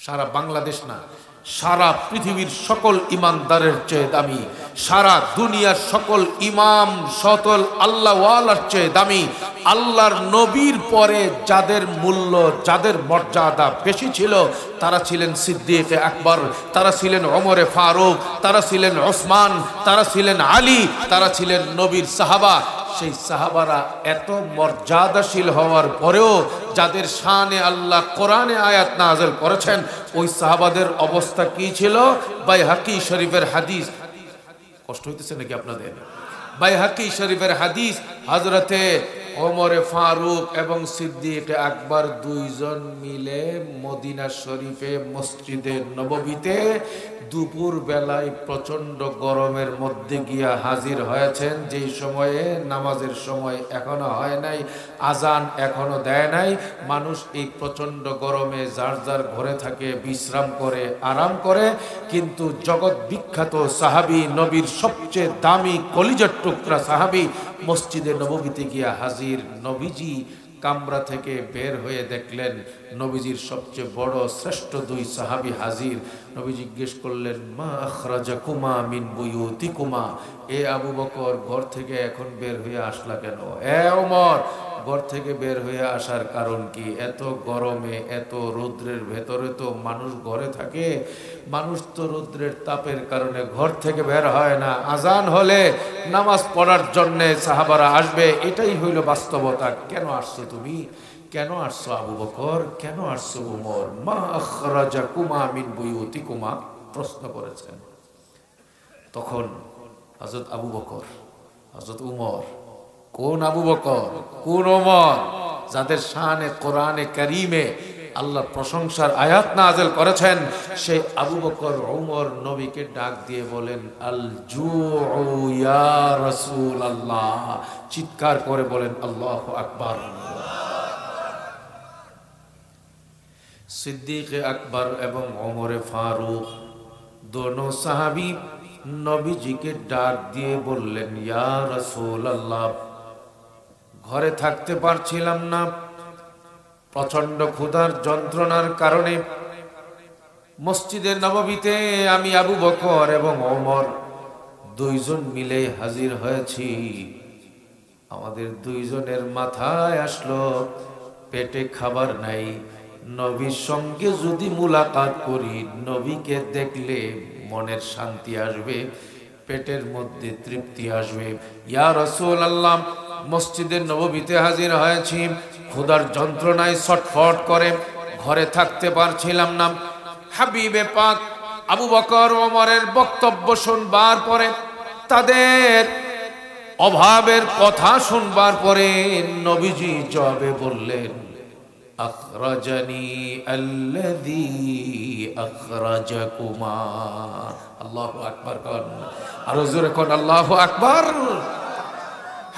সারা বাংলাদেশ না, সারা পৃথিবীর সকল ইমানদারের চেয়ে দামি, সারা দুনিয়ার সকল ইমাম সতল আল্লাহওয়ালার চেয়ে দামি। আল্লাহর নবীর পরে যাদের মূল্য, যাদের মর্যাদা বেশি ছিল, তারা ছিলেন সিদ্দিক আকবর, তারা ছিলেন ওমরে ফারুক, তারা ছিলেন ওসমান, তারা ছিলেন আলী, তারা ছিলেন নবীর সাহাবা। সেই সাহাবারা এত মর্যাদাশীল হওয়ার পরেও যাদের শানে আল্লাহ কোরআনে আয়াত নাযিল করেছেন, ওই সাহাবাদের অবস্থা কি ছিল? বাইহাকি শরীফের হাদিস, কষ্ট হইতেছে নাকি আপনাদের? বাইহাকি শরীফের হাদিস, হযরতে ওমরে ফারুক এবং সিদ্দিক আকবর দুইজন মিলে মদিনা শরীফে মসজিদে নববীতে দুপুর বেলায় প্রচন্ড গরমের মধ্যে গিয়া হাজির হয়েছেন। যেই সময়ে নামাজের সময় এখনো হয় নাই, আজান এখনো দেয় নাই। মানুষ এই প্রচন্ড গরমে যার যার ঘরে থাকে, বিশ্রাম করে, আরাম করে। কিন্তু জগৎ বিখ্যাত সাহাবী, নবীর সবচেয়ে দামি কলিজার টুকরা সাহাবী মসজিদে নববীতে গিয়া হাজির। নবীজি কামরা থেকে বের হয়ে দেখলেন নবীজির সবচেয়ে বড় শ্রেষ্ঠ দুই সাহাবী হাজির। নবী জিজ্ঞেস করলেন, মা আখরাজাকুমা মিন বুয়ুতিকুমা, এ আবু বকর ঘর থেকে এখন বের হয়ে আসলা কেন? এ ওমর ঘর থেকে বের হয়ে আসার কারণ কি? এত গরমে, এত রৌদ্রের ভেতরে তো মানুষ ঘরে থাকে, মানুষ তো রৌদ্রের তাপের কারণে ঘর থেকে বের হয় না। আজান হলে নামাজ পড়ার জন্যে সাহাবারা আসবে, এটাই হইল বাস্তবতা। কেন আসছো তুমি? কেন আসছো আবু বকর? কেন আসছো ওমর? মা আখরাজাকুমা মিন বুয়ুতিকুমা প্রশ্ন করেছেন। তখন হযরত আবু বকর, হযরত উমর, কোন আবু বকর, কোন ওমর যাদের শানে কোরআনে কারীমে আল্লাহ প্রশংসার আয়াত নাযিল করেছেন, সেই আবু বকর ওমর নবীকে ডাক দিয়ে বলেন, আল জুউ ইয়া রাসূলুল্লাহ, চিৎকার করে বলেন আল্লাহু আকবার। সিদ্দিক আকবর এবং ওমরে ফারুক দোনো সাহাবী নবীজিকে ডাক দিয়ে বললেন, ইয়া রাসূলুল্লাহ, ঘরে থাকতে পারছিলাম না, প্রচন্ড ক্ষুধার যন্ত্রণার কারণে মসজিদের নববীতে আমি আবু বকর এবং ওমর দুইজন মিলে হাজির হয়েছি। আমাদের দুইজনের মাথায় আসলো পেটে খাবার নাই, নবীর সঙ্গে যদি মুলাকাত করি, নবীকে দেখলে মনের শান্তি আসবে, পেটের মধ্যে তৃপ্তি আসবে। ইয়া রাসূলুল্লাহ, মসজিদের নববীতে হাজির হয়েছি, ক্ষুধার যন্ত্রণায় ছটফট করে ঘরে থাকতে পারছিলাম না। হাবিবে পাক আবু বকর ওমরের বক্তব্য শুনবার পরে, তাদের অভাবের কথা শুনবার পরে নবীজি জবাবে বললেন, আখরাজানি আল্লাযী আখরাজাকুমা। আল্লাহু আকবার কোন, আর জোরে কোন আল্লাহু আকবার।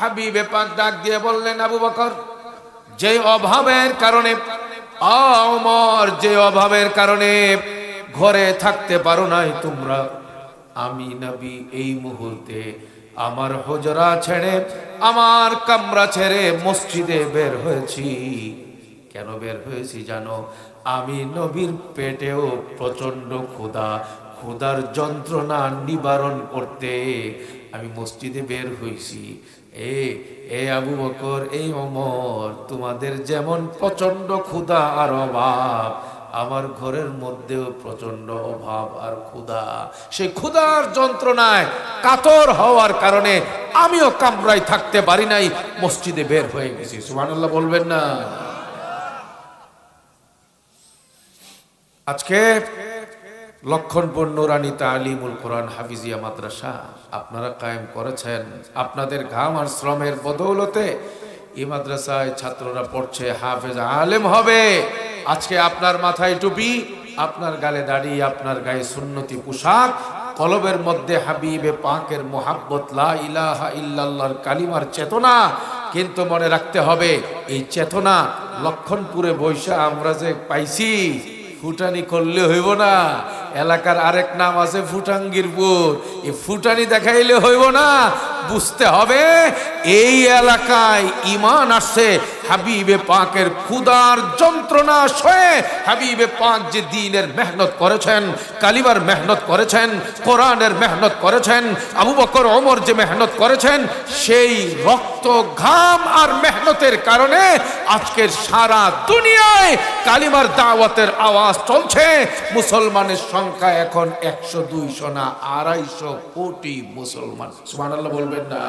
হাবিবে পাক ডাক দিয়ে বললেন, আবু বকর, যে অভাবের কারণে, ওমর, যে অভাবের কারণে ঘরে থাকতে পারো নাই তোমরা, আমি নবী এই মুহূর্তে আমার হুজরা ছেড়ে, আমার কামরা ছেড়ে মসজিদে বের হয়েছি। কেন বের হয়েছি জানো? আমি নবীর পেটেও প্রচন্ড ক্ষুধা, ক্ষুধার যন্ত্রণা নিবারণ করতে আমি মসজিদে বের হয়েছি। এ আবু বকর, এই ওমর, তোমাদের যেমন প্রচন্ড ক্ষুধা আর অভাব, আমার ঘরের মধ্যেও প্রচন্ড অভাব আর ক্ষুধা। সেই ক্ষুধার যন্ত্রণায় কাতর হওয়ার কারণে আমিও কামরায় থাকতে পারি নাই, মসজিদে বের হয়ে গেছি। সুবহানাল্লাহ বলবেন না? আজকে লক্ষণপুর নুরানি তালিমুল কোরআন হাফিজিয়া মাদ্রাসা আপনারা কায়েম করেছেন। আপনাদের ঘাম আর শ্রমের বদৌলতে এই মাদ্রাসায় ছাত্ররা পড়ছে, হাফেজ আলেম হবে। আজকে আপনার মাথায় টুপি, আপনার গালে দাড়ি, আপনার গায়ে সুন্নতি পোশাক, কলবের মধ্যে হাবিবে পাকের মোহাব্বত, লা ইলাহা ইল্লাল্লাহর কালিমার চেতনা। কিন্তু মনে রাখতে হবে, এই চেতনা লক্ষণপুরে বৈশা আমরা যে পাইছি, ফুটানি করলে হইব না। এলাকার আরেক নাম আছে ফুটাঙ্গিরপুর, এই ফুটানি দেখাইলে হইব না। বুঝতে হবে এই এলাকায় ঈমান আসছে হাবিবে পাকের ক্ষুধার যন্ত্রণা সয়ে হাবিবে পাক যে দ্বীনের মেহনত করেছেন, কালিমার মেহনত করেছেন, কোরআনের মেহনত করেছেন, আবু বকর ওমর যে মেহনত করেছেন, সেই রক্ত ঘাম আর মেহনতের কারণে আজকের সারা দুনিয়ায় কালিমার দাওয়াতের আওয়াজ চলছে। মুসলমানের সংখ্যা এখন 100, 200 না 250 কোটি মুসলমান। সুবহানাল্লাহ বলবেন না?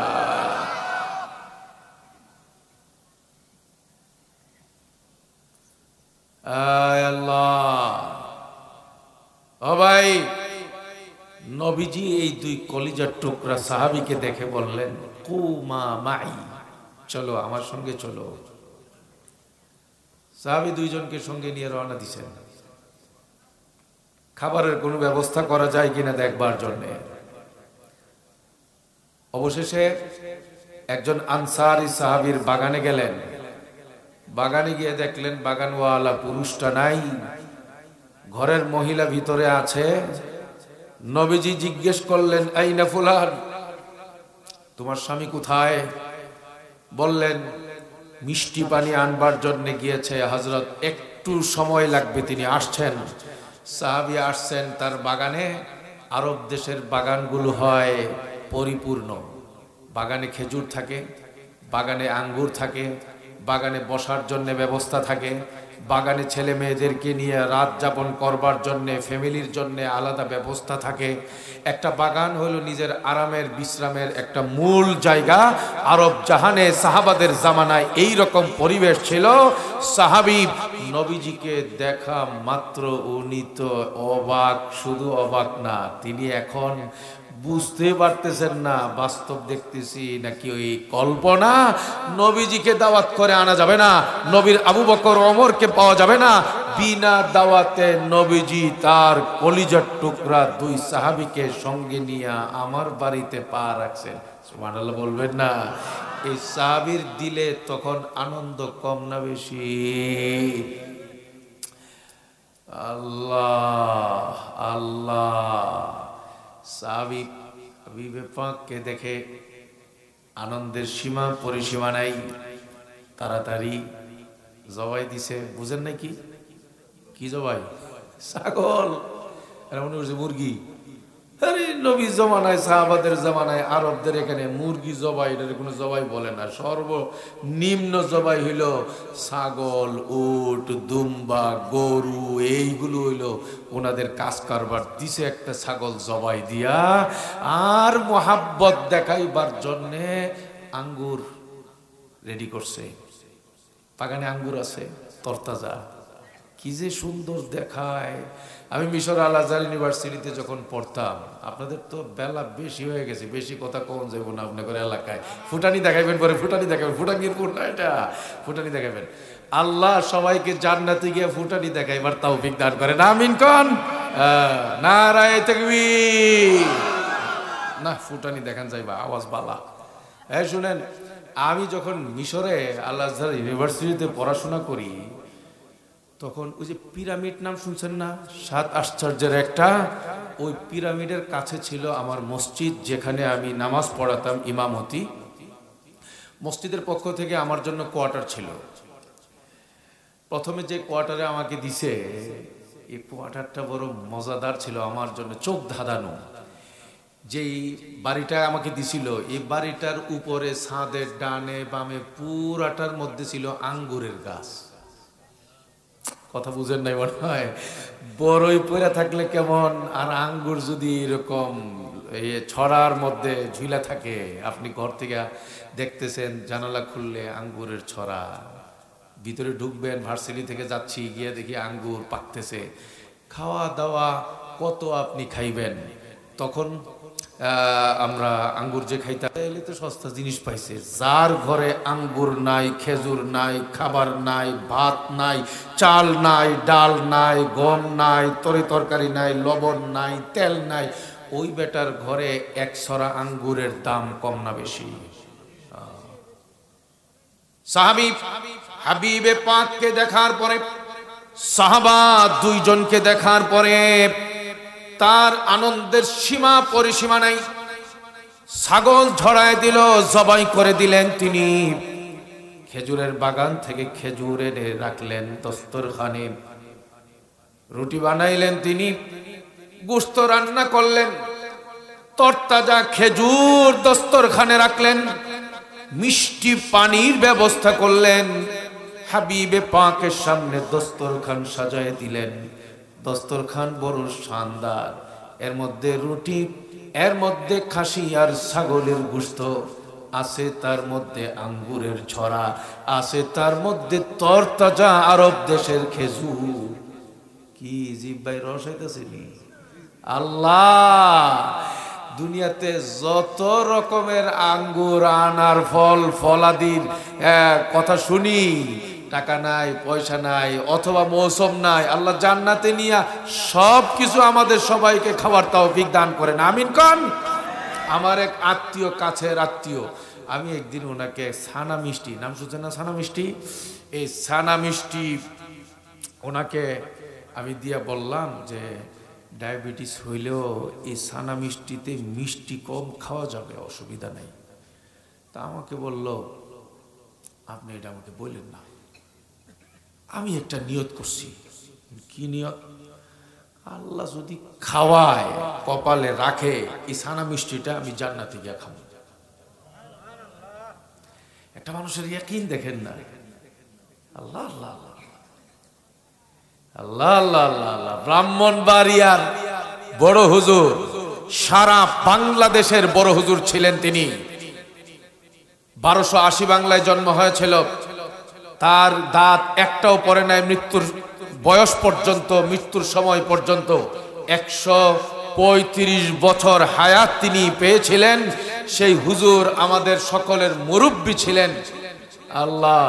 আয় আল্লাহ। ও ভাই, নবীজি এই দুই কলিজার টুকরা সাহাবীকে দেখে বললেন, কুমা মাই, চলো আমার সঙ্গে চলো। সাহাবী দুইজনকে সঙ্গে নিয়ে রওনা দিছেন খাবারের কোনো ব্যবস্থা করা যায় কিনা দেখবার জন্যে। অবশেষে একজন আনসারী সাহাবীর বাগানে গেলেন। বাগানে গিয়ে দেখলেন বাগানওয়ালা পুরুষটা নাই, ঘরের মহিলা ভিতরে আছে। নবীজি জিজ্ঞেস করলেন, আইনা ফুলান, তোমার স্বামী কোথায়? বললেন, মিষ্টি পানি আনবার জন্য গিয়েছে হযরত, একটু সময় লাগবে, তিনি আসছেন। সাহাবী আসছেন তার বাগানে। আরব দেশের বাগানগুলো হয় পরিপূর্ণ, বাগানে খেজুর থাকে, বাগানে আঙ্গুর থাকে, বাগানে বসার জন্য ব্যবস্থা থাকে, বাগানে ছেলে মেয়েদেরকে নিয়ে রাত যাপন করবার জন্য ফ্যামিলির জন্য আলাদা ব্যবস্থা থাকে। একটা বাগান হলো নিজের আরামের বিশ্রামের একটা মূল জায়গা। আরব জাহানে সাহাবাদের জামানায় এই রকম পরিবেশ ছিল। সাহাবী নবীজিকে দেখা মাত্র উনি তো অবাক, শুধু অবাক না, তিনি এখন বুঝতে পারতেছেন না বাস্তব দেখতেছি নাকি ওই কল্পনা। নবীজিকে দাওয়াত করে আনা যাবে না, নবীর আবু বকর ওমরকে পাওয়া যাবে না। বিনা দাওয়াতে নবীজি তার কলিজার টুকরা দুই সাহাবীকে সঙ্গে নিয়ে আমার বাড়িতে পা রাখছেন। সুবহানাল্লাহ বলবেন না? এই সাহাবীর দিলে তখন আনন্দ কম না বেশি? আল্লাহ আল্লাহ। সাহাবী হাবিবে পাককে দেখে আনন্দের সীমা পরিসীমা নাই। তাড়াতাড়ি জবাই দিছে। বুঝেন নাকি কি জবাই? ছাগল। মনে করছে মুরগি। আরে নবী জমানায়, সাহাবাদের জামানায় আরবদের এখানে মুরগি জবাই, এটার কোনো জবাই বলে না। সর্বনিম্ন জবাই হইল ছাগল, উট, দুম্বা, গরু, এইগুলো হইল ওনাদের কাজ কারবার। দিছে একটা ছাগল জবাই দিয়া। আর মোহাব্বত দেখাইবার জন্যে আঙ্গুর রেডি করছে। বাগানে আঙ্গুর আছে তরতাজা, কি যে সুন্দর দেখায়। আমি মিশর আল আজহার ইউনিভার্সিটিতে যখন পড়তাম, আপনাদের তো বেলা বেশি হয়ে গেছে, বেশি কথা কম যাবো না আপনাদের এলাকায়। ফুটানি দেখাইবেন, পরে ফুটানি দেখাবেন, ফুটানির কোন না এটা, ফুটানি দেখাবেন। আল্লাহ সবাইকে জান্নাতে গিয়ে ফুটানি দেখাইবার তৌফিক দান করেন, আমিন কোন। নারায়ে তাকবীর। না, ফুটানি দেখান যাইবা, আওয়াজ বালা। হ্যাঁ শুনেন, আমি যখন মিশরে আল আজহার ইউনিভার্সিটিতে পড়াশোনা করি, তখন ওই যে পিরামিড নাম শুনছেন না, 7 আশ্চর্যের একটা, ওই পিরামিডের কাছে ছিল আমার মসজিদ, যেখানে আমি নামাজ পড়াতাম ইমামতি। মসজিদের পক্ষ থেকে আমার জন্য কোয়ার্টার ছিল। প্রথমে যে কোয়ার্টারে আমাকে দিছে, এই কোয়ার্টারটা বড় মজাদার ছিল আমার জন্য, চোখ ধাঁধানো। যেই বাড়িটা আমাকে দিছিল, এই বাড়িটার উপরে ছাদের ডানে বামে পুরাটার মধ্যে ছিল আঙ্গুরের গাছ। কথা বুঝেন নাই মনে হয়? বড়ই পড়ে থাকলে কেমন, আর আঙ্গুর যদি এরকম এই ছড়ার মধ্যে ঝুলা থাকে, আপনি ঘর থেকে দেখতেছেন জানালা খুললে আঙ্গুরের ছড়া। ভিতরে ঢুকবেন, ভার্সিটি থেকে যাচ্ছি, গিয়ে দেখি আঙ্গুর পাকতেছে। খাওয়া দাওয়া কত আপনি খাইবেন? তখন আমরা আঙ্গুর যে খাইতাম, এলে তো সস্তা জিনিস পাইছে। যার ঘরে আঙ্গুর নাই, খেজুর নাই, খাবার নাই, ভাত নাই, চাল নাই, ডাল নাই, গম নাই, তরকারি নাই, লবণ নাই, তেল নাই, ওই বেটার ঘরে 1 ছড়া আঙ্গুরের দাম কম না বেশি? সাহাবী হাবিবে পাককে দেখার পরে, সাহাবা দুইজনকে দেখার পরে তার আনন্দের সীমা পরিসীমা নাই। ছাগল ঝরায় দিল, জবাই করে দিলেন তিনি। খেজুরের বাগান থেকে খেজুর এনে রাখলেন দস্তরখানে, রুটি বানাইলেন তিনি, গোশত রান্না করলেন, তরতাজা খেজুর দস্তরখানে রাখলেন, মিষ্টি পানির ব্যবস্থা করলেন, হাবিবে পাকের সামনে দস্তরখান সাজায় দিলেন। দস্তরখান বড় শানদার, এর মধ্যে রুটি, এর মধ্যে খাসি আর ছাগলের গোশত আছে, তার মধ্যে আঙ্গুরের ছড়া আছে, তার মধ্যে তরতাজা আরব দেশের খেজুর। কি জিব্বাই রস হইতেছিনি? আল্লাহ দুনিয়াতে যত রকমের আঙ্গুর, আনার, ফল ফলাদির কথা শুনি, টাকা নাই, পয়সা নাই, অথবা মৌসুম নাই, আল্লাহ জান্নাতে নিয়ে সব কিছু আমাদের সবাইকে খাবার তৌফিক দান করেন, আমিন কন। আমার এক আত্মীয়, কাছের আত্মীয়, আমি একদিন ওনাকে ছানা মিষ্টি, নাম শুনছেন না ছানা মিষ্টি, এই ছানা মিষ্টি ওনাকে আমি দিয়া বললাম যে ডায়াবেটিস হইলেও এই ছানা মিষ্টিতে মিষ্টি কম খাওয়া যাবে, অসুবিধা নেই। তা আমাকে বলল, আপনি এটা আমাকে বললেন না। আমি একটা নিয়ত করছি। কি নিয়ত? আল্লাহ যদি খাওয়ায়, কপালে রাখে, এই ছানা মিষ্টিটা আমি জান্নাতে গিয়া খাবো। একটা মানুষের ইয়াকিন দেখেন না। আল্লাহ আল্লাহ আল্লাহ আল্লাহ আল্লাহ আল্লাহ আল্লাহ। ব্রাহ্মণবাড়িয়ার বড় হুজুর, সারা বাংলাদেশের বড় হুজুর ছিলেন তিনি। 1280 বাংলায় জন্ম হয়েছিল। তার দাঁত একটাও পড়ে নাই মৃত্যুর বয়স পর্যন্ত, মৃত্যুর সময় পর্যন্ত 135 বছর হায়াত তিনি পেয়েছিলেন। সেই হুজুর আমাদের সকলের মুরব্বী ছিলেন। আল্লাহ,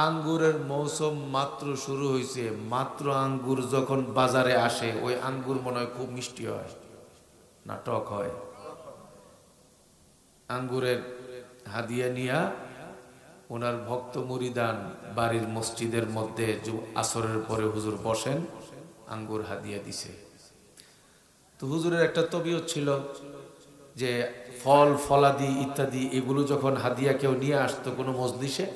আঙ্গুরের মৌসুম মাত্র শুরু হয়েছে, মাত্র আঙ্গুর যখন বাজারে আসে, ওই আঙ্গুর মনে হয় খুব মিষ্টি হয় না টক হয়। আঙ্গুরের হাদিয়া নিয়া ওনার ভক্ত মুরিদান বাড়ির মসজিদের মধ্যে আসরের পরে হুজুর বসেন, আঙ্গুর হাদিয়া দিছে। তো হুজুরের একটা তবিয়ত ছিল যে ফল ফলাদি ইত্যাদি এগুলো যখন হাদিয়া কেউ নিয়ে আসতো কোনো মজলিসে,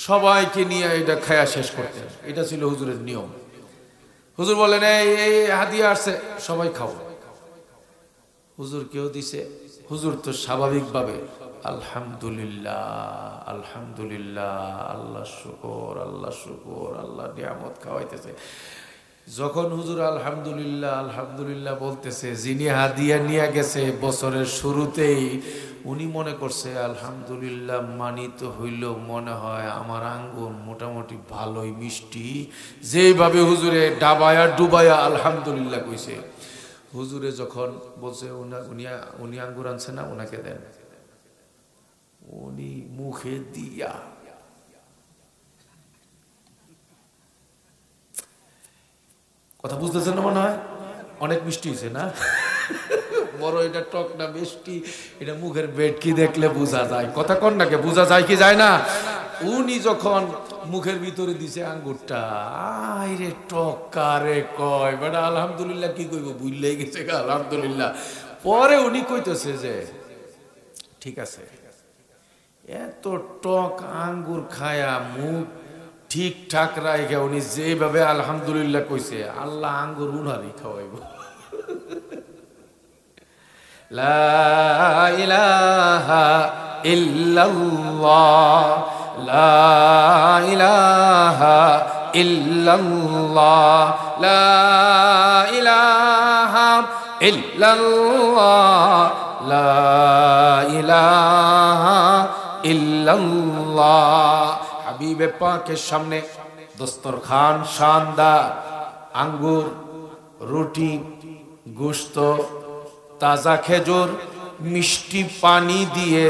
সবাইকে নিয়ে এটা খায়া শেষ করতেন। এটা ছিল হুজুরের নিয়ম। হুজুর বলেন, এই হাদিয়া আসছে, সবাই খাও। হুজুর কেউ দিছে, হুজুর তো স্বাভাবিকভাবে আলহামদুলিল্লাহ আলহামদুলিল্লাহ, আল্লাহ শুকর আল্লাহ শুকর, আল্লাহ নিয়ামত খাওয়াইতেছে। যখন হুজুর আলহামদুলিল্লাহ আলহামদুলিল্লাহ বলতেছে, যিনি হাদিয়া নিয়ে গেছে বছরের শুরুতেই, উনি মনে করছে আলহামদুলিল্লাহ মানিত হইল, মনে হয় আমার আঙ্গুর মোটামুটি ভালোই মিষ্টি। যেইভাবে হুজুরে ডাবায়া ডুবায়া আলহামদুলিল্লাহ কইছে, হুজুরে যখন বলছে উনি আঙ্গুর আনছে না, ওনাকে দেন, উনি মুখে দিয়া কথা বুঝতেছেন না, মনে হয় অনেক মিষ্টি হয়েছে না, বড় এটা টক না মিষ্টি, এটা মুখের বেটকি দেখলে বোঝা যায়। কথা কন নাকি, বোঝা যায় কি যায় না? উনি যখন মুখের ভিতরে দিছে আঙ্গুরটা, আরে টক কারে কয় বেটা, আলহামদুলিল্লাহ কি কইব, বুঝলেই গেছে আলহামদুলিল্লাহ। পরে উনি কইতেছে যে ঠিক আছে, এত টক আঙ্গুর খায়া মুখ ঠিকঠাক রাখে উনি যেভাবে আলহামদুলিল্লাহ কইছে, আল্লাহ আঙ্গুর উনারই খাওয়াইব। লা ইলাহা ইল্লাল্লাহ লা ইলাহা ইল্লাল্লাহ লা ইলাহা ইল্লাল্লাহ লা ইলাহা ইল্লাল্লাহ। হাবিবে পাকের সামনে দস্তরখান শানদার, আঙ্গুর, রুটি, গোশত, তাজা খেজুর, মিষ্টি পানি দিয়ে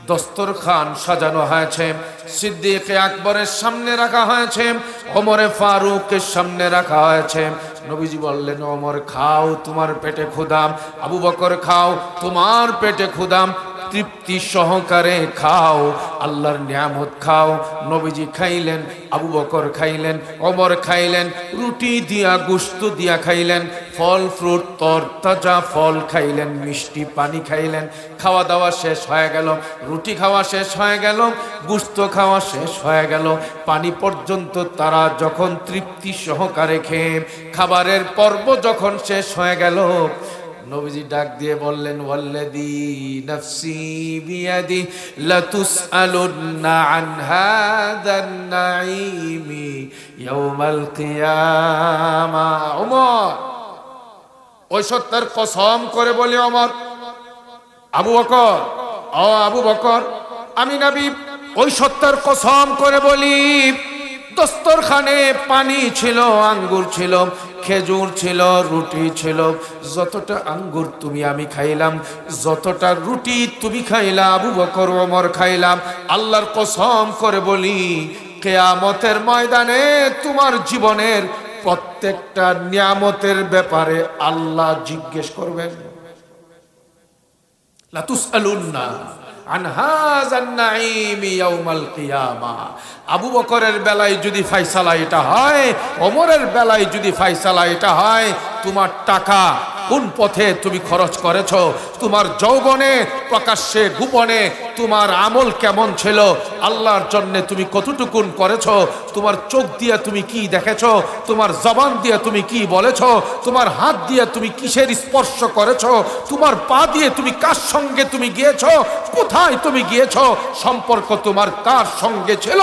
দস্তরখান সাজানো হয়েছে। সিদ্দিক আকবরের সামনে রাখা হয়েছে, ওমরে ফারুকের সামনে রাখা হয়েছে। নবীজি বললেন, ওমর খাও, তোমার পেটে ক্ষুধাম। আবু বকর খাও, তোমার পেটে ক্ষুধাম। তৃপ্তি সহকারে খাও, আল্লাহর নিয়ামত খাও। নবীজি খাইলেন, আবু বকর খাইলেন, ওমর খাইলেন, রুটি দিয়া গোশত দিয়া খাইলেন, ফল ফ্রুট তরতাজা ফল খাইলেন, মিষ্টি পানি খাইলেন। খাওয়া দাওয়া শেষ হয়ে গেল, রুটি খাওয়া শেষ হয়ে গেল, গোশত খাওয়া শেষ হয়ে গেল, পানি পর্যন্ত তারা যখন তৃপ্তি সহকারে খেয়ে খাবারের পর্ব যখন শেষ হয়ে গেল, নবীজি ডাক দিয়ে বললেন, ওয়াল্লাযী নাফসি বিয়াদি লাতুসআলুন্না আন হাযান নাঈমি ইয়াউমাল কিয়ামা। ওমর, ওই সত্তার কসম করে বলি ওমর, আবু বকর, ও আবু বকর, আমি নবী ওই সত্তার কসম করে বলি, দস্তরখানে পানি ছিল, আঙ্গুর ছিল, খেজুর ছিল, রুটি ছিল। যতটা আঙ্গুর তুমি আমি খাইলাম, যতটা রুটি তুমি খাইলা, আবু বকর ওমর খাইলাম, আল্লাহর কসম করে বলি, কিয়ামতের ময়দানে তোমার জীবনের প্রত্যেকটা নিয়ামতের ব্যাপারে আল্লাহ জিজ্ঞেস করবেন। লা তুসআলুন্না আন হাযান নাঈমি ইয়াউমাল কিয়ামা। আবু বকরের বেলায় যদি ফয়সালা এটা হয়, ওমরের বেলায় যদি ফয়সালা এটা হয়, তোমার টাকা কোন পথে তুমি খরচ করেছ, তোমার যৌবনে প্রকাশ্যে গোপনে তোমার আমল কেমন ছিল, আল্লাহর জন্য তুমি কতটুকুন করেছ, তোমার চোখ দিয়ে তুমি কি দেখেছ, তোমার জবান দিয়ে তুমি কি বলেছ, তোমার হাত দিয়ে তুমি কিসের স্পর্শ করেছ, তোমার পা দিয়ে তুমি কার সঙ্গে তুমি গিয়েছ, কোথায় তুমি গিয়েছ, সম্পর্ক তোমার কার সঙ্গে ছিল,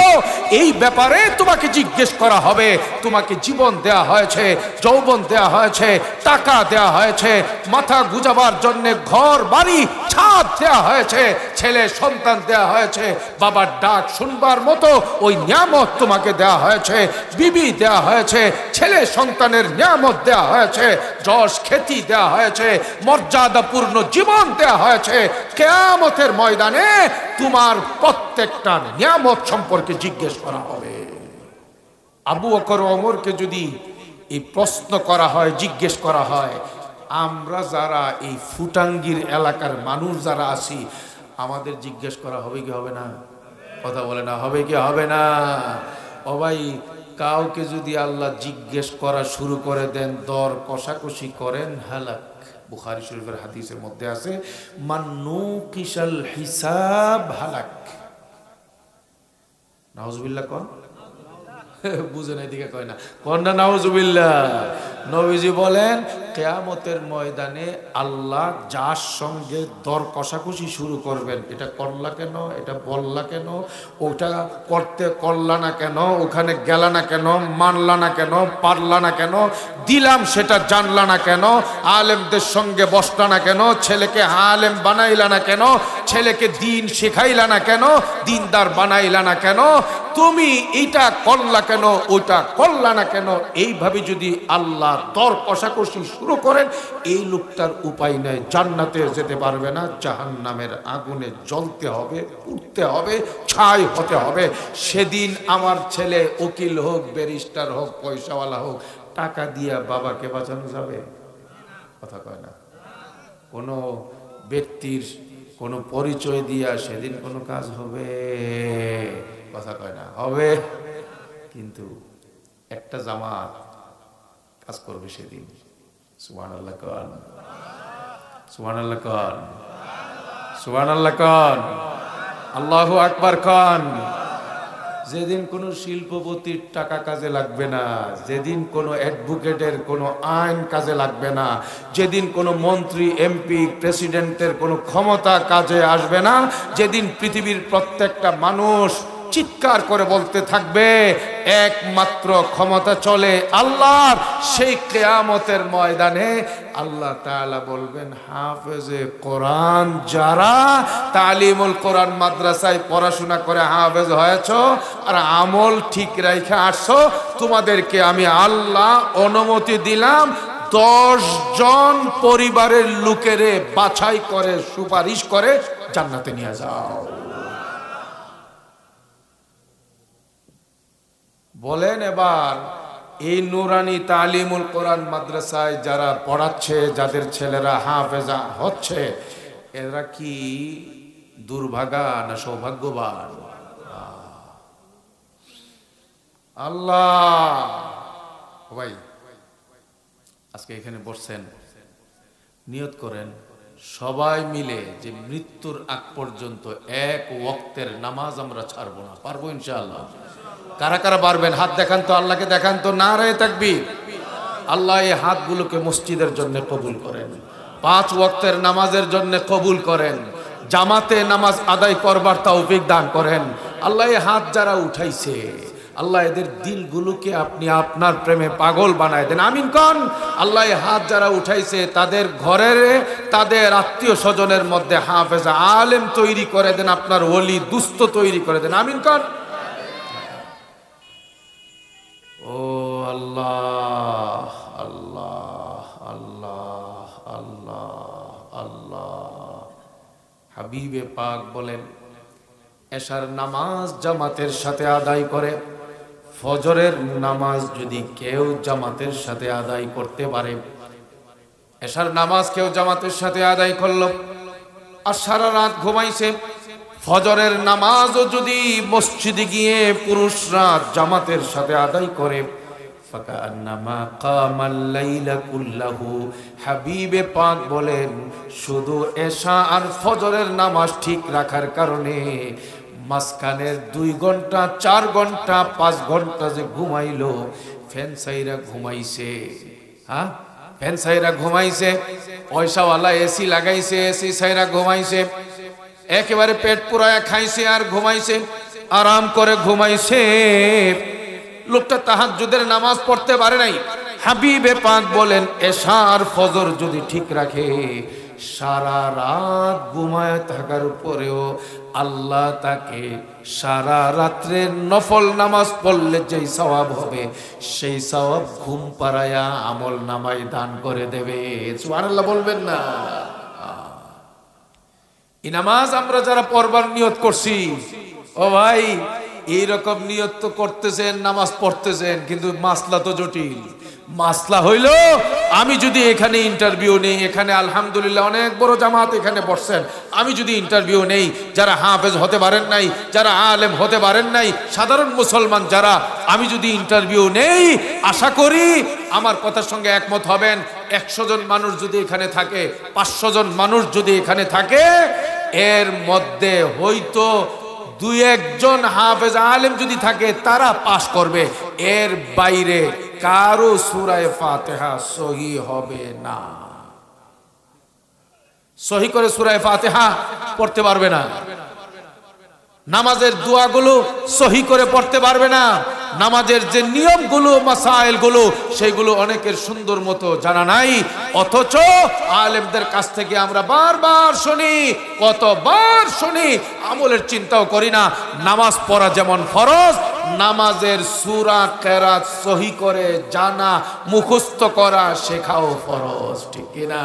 এই ব্যাপারে তোমাকে জিজ্ঞেস করা হবে। তোমাকে জীবন দেয়া হয়েছে, যৌবন দেয়া হয়েছে, টাকা দেয়া হয়েছে, মাথা গুজাবার জন্য ঘর বাড়ি ছাদ দেয়া হয়েছে, ছেলে সন্তান দেয়া হয়েছে, বাবার ডাক শুনবার মতো ওই নিয়ামত তোমাকে দেয়া হয়েছে, বিবি দেয়া হয়েছে, ছেলে সন্তানের নিয়ামত দেয়া হয়েছে, যশ খ্যাতি দেয়া হয়েছে, মর্যাদাপূর্ণ জীবন দেয়া হয়েছে। কিয়ামতের ময়দানে তোমার প্রত্যেকটা নিয়ামত সম্পর্কে জিজ্ঞেস করা হবে। আবু বকর ওমরকে যদি এই প্রশ্ন করা হয়, জিজ্ঞেস করা হয়, আমরা যারা এই ফুটাঙ্গির এলাকার মানুষ যারা আছি, আমাদের জিজ্ঞেস করা হবে কি হবে না? কথা বলে না, হবে কি হবে না? ও ভাই, কাউকে যদি আল্লাহ জিজ্ঞেস করা শুরু করে দেন, দর কষাকষি করেন, হালাক। বুখারী শরীফের হাদিসের মধ্যে আছে, মান্নু কিসাল হিসাব হালাক। নাউজুবিল্লাহ কোন বুঝে নাই দিকে কয় না, কোন না নাউজুবিল্লাহ। নবীজি বলেন, কিয়ামতের ময়দানে আল্লাহ যার সঙ্গে দর কষাকষি শুরু করবেন, এটা করলা কেন, এটা বললা কেন, ওটা করতে করলা না কেন, ওখানে গেলা না কেন, মানলা না কেন, পারলা না কেন, দিলাম সেটা জানলা না কেন, আলেমদের সঙ্গে বসলা না কেন, ছেলেকে আলেম বানাইলা না কেন, ছেলেকে দিন শেখাইলা না কেন, দিনদার বানাইলা না কেন, তুমি এইটা করলা কেন, ওইটা করলা না কেন, এইভাবে যদি আল্লাহ দর কষাকষি শুরু করেন, এই লোকটার উপায় নেই, জান্নাতে যেতে পারবে না, জাহান্নামের আগুনে জ্বলতে হবে, পুড়তে হবে, ছাই হতে হবে। সেদিন আমার ছেলে উকিল হোক, ব্যারিস্টার হোক, পয়সাওয়ালা হোক, টাকা দিয়া বাবাকে বাঁচানো যাবে? কথা কয় না। কোনো ব্যক্তির কোনো পরিচয় দিয়া সেদিন কোনো কাজ হবে? কথা কয় না, হবে। কিন্তু একটা জামাত কাজ করবে সেদিন। সুবহানাল্লাহ কোন, সুবহানাল্লাহ কোন, সুবহানাল্লাহ কোন, আল্লাহু আকবার কোন। যেদিন কোনো শিল্পপতির টাকা কাজে লাগবে না, যেদিন কোনো অ্যাডভোকেটের কোনো আইন কাজে লাগবে না, যেদিন কোনো মন্ত্রী, এমপি, প্রেসিডেন্টের কোনো ক্ষমতা কাজে আসবে না, যেদিন পৃথিবীর প্রত্যেকটা মানুষ চিৎকার করে বলতে থাকবে একমাত্র ক্ষমতা চলে আল্লাহর, সেই কিয়ামতের ময়দানে আল্লাহ তাআলা বলবেন, হাফেজে কোরআন যারা, তালিমুল কোরআন মাদ্রাসায় পড়াশোনা করে হাফেজ হয়েছো আর আমল ঠিক রাইখা আসছো, তোমাদেরকে আমি আল্লাহ অনুমতি দিলাম 10 জন পরিবারের লোকেরে বাছাই করে সুপারিশ করে জান্নাতে নিয়ে যাও। বলেন এবার, এই নুরানি তালিমুল কোরআন মাদ্রাসায় যারা পড়াচ্ছে, যাদের ছেলেরা হাফেজা হচ্ছে, এরা কি দুর্ভাগা না সৌভাগ্যবান? আল্লাহ। ভাই আজকে এখানে বসছেন, নিয়ত করেন সবাই মিলে যে মৃত্যুর আগ পর্যন্ত এক ওয়াক্তের নামাজ আমরা ছাড়বো না। পারবো ইনশাআল্লাহ? কারা কারা পারবেন হাত দেখান তো, আল্লাহকে দেখান তো। নারে তাকবীর। আল্লাহ এই হাতগুলোকে মসজিদের জন্য কবুল করেন, 5 ওয়াক্তের নামাজের জন্য কবুল করেন, জামাতে নামাজ আদায় করবার তৌফিক দান করেন। আল্লাহ এই হাত যারা উঠাইছে, আল্লাহ এদের দিলগুলোকে আপনি আপনার প্রেমে পাগল বানায় দেন। আমিন কন। আল্লাহ এই হাত যারা উঠাইছে তাদের ঘরের, তাদের আত্মীয় স্বজনের মধ্যে হাফেজ আলেম তৈরি করে দেন, আপনার ওলি দুস্থ তৈরি করে দেন। আমিন কন। ও আল্লাহ আল্লাহ আল্লাহ আল্লাহ আল্লাহ। হাবিবে পাক বলেন, এশার নামাজ জামাতের সাথে আদায় করে, ফজরের নামাজ যদি কেউ জামাতের সাথে আদায় করতে পারে, এশার নামাজ কেউ জামাতের সাথে আদায় করলো আর সারা রাত ঘুমাইছে, ফজরের নামাজও যদি মসজিদে গিয়ে পুরুষরা জামাতের সাথে আদায় করে, ফাকান্নামা কামাল লাইলা কুল্লাহু। হাবিবে পাক বলেন, শুধু এশা আর ফজরের নামাজ ঠিক রাখার কারণে মাঝখানের 2 ঘন্টা 4 ঘন্টা 5 ঘন্টা যে ঘুমাইলো, ফ্যান সাইরা ঘুমাইছে, হ্যাঁ ফ্যান সাইরা ঘুমাইছে, পয়সাওয়ালা এসি লাগাইছে, এসি সাইরা ঘুমাইছে, একেবারে পেট পুরায়া খাইছে আর ঘুমাইছে, আরাম করে ঘুমাইছে, লোকটা তাহাজ্জুদের নামাজ পড়তে পারে নাই। হাবিবে পাক বলেন, এশা আর ফজর যদি ঠিক রাখে, সারা রাত ঘুমায় থাকার পরেও আল্লাহ তাকে সারা রাত্রের নফল নামাজ পড়লে যেই সওয়াব হবে, সেই সওয়াব ঘুম পাড়ায়া আমল নামায় দান করে দেবে। সুবহানাল্লাহ বলবেন না? এই নামাজ আমরা যারা পড়বার নিয়ত করছি, ও ভাই এইরকম নিয়ত তো করতেছেন, নামাজ পড়তেছেন, কিন্তু মাসলা তো জটিল। মাসলা হইল, আমি যদি এখানে ইন্টারভিউ নেই, এখানে আলহামদুলিল্লাহ অনেক বড় জামাত এখানে বসছেন, আমি যদি ইন্টারভিউ নেই, যারা হাফেজ হতে পারেন নাই, যারা আলেম হতে পারেন নাই, সাধারণ মুসলমান যারা, আমি যদি ইন্টারভিউ নেই, আশা করি আমার কথার সঙ্গে একমত হবেন, 100 জন মানুষ যদি এখানে থাকে, 500 জন মানুষ যদি এখানে থাকে, এর মধ্যে হয়তো 2-1 জন হাফেজ আলেম যদি থাকে, তারা পাস করবে। এর বাইরে কারো সূরা ফাতিহা সহি হবে না। সহি করে সূরা ফাতিহা পড়তে পারবে না, নামাজের দোয়াগুলো সহি করে পড়তে পারবে না, নামাজের যে নিয়মগুলো মাসাইলগুলো সেগুলো অনেকের সুন্দর মতো জানা নাই। অথচ আলেমদের কাছ থেকে আমরা বারবার শুনি, কতবার শুনি, আমলের চিন্তাও করি না। নামাজ পড়া যেমন ফরজ, নামাজের সূরা কেরাত সহি করে জানা, মুখস্থ করা, শেখাও ফরজ, ঠিক কিনা?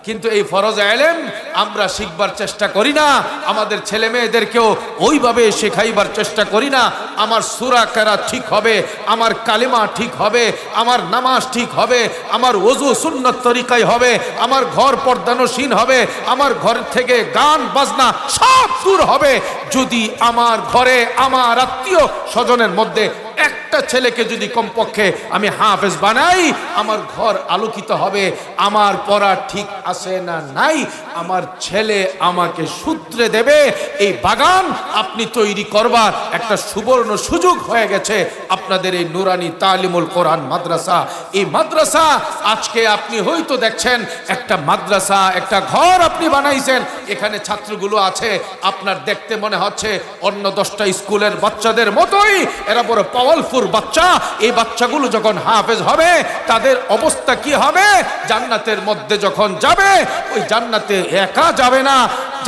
কিন্তু এই ফরজ ইলম আমরা শিখবার চেষ্টা করি না, আমাদের ছেলে মেয়েদেরকেও ওইভাবে শেখাইবার চেষ্টা করি না। আমার সূরা কেরাত ঠিক হবে, আমার কালিমা ঠিক হবে, আমার নামাজ ঠিক হবে, আমার ওযু সুন্নাত তরিকায় হবে, আমার ঘর পর্দানশীন হবে, আমার ঘর থেকে গান বাজনা সব দূর হবে। যদি আমার ঘরে আমার আত্মীয় স্বজনের মধ্যে একটা ছেলেকে যদি কমপক্ষে আমি হাফেজ বানাই, আমার ঘর আলোকিত হবে। আমার পড়া ঠিক আছে না নাই, আমার ছেলে আমাকে সূত্রে দেবে। এই বাগান আপনি তৈরি করবার একটা সুবর্ণ সুযোগ হয়ে গেছে আপনাদের এই নুরানি তালিমুল কোরআন মাদ্রাসা। এই মাদ্রাসা আজকে আপনি হয়তো দেখছেন একটা মাদ্রাসা, একটা ঘর আপনি বানাইছেন, এখানে ছাত্রগুলো আছে, আপনার দেখতে মনে হচ্ছে অন্য 10টা স্কুলের বাচ্চাদের মতোই, এরা বড় পাওয়ারফুল বাচ্চা। এই বাচ্চাগুলো যখন হাফেজ হবে, তাদের অবস্থা কি হবে? জান্নাতের মধ্যে যখন যাবে, ওই জান্নাতে একা যাবে না,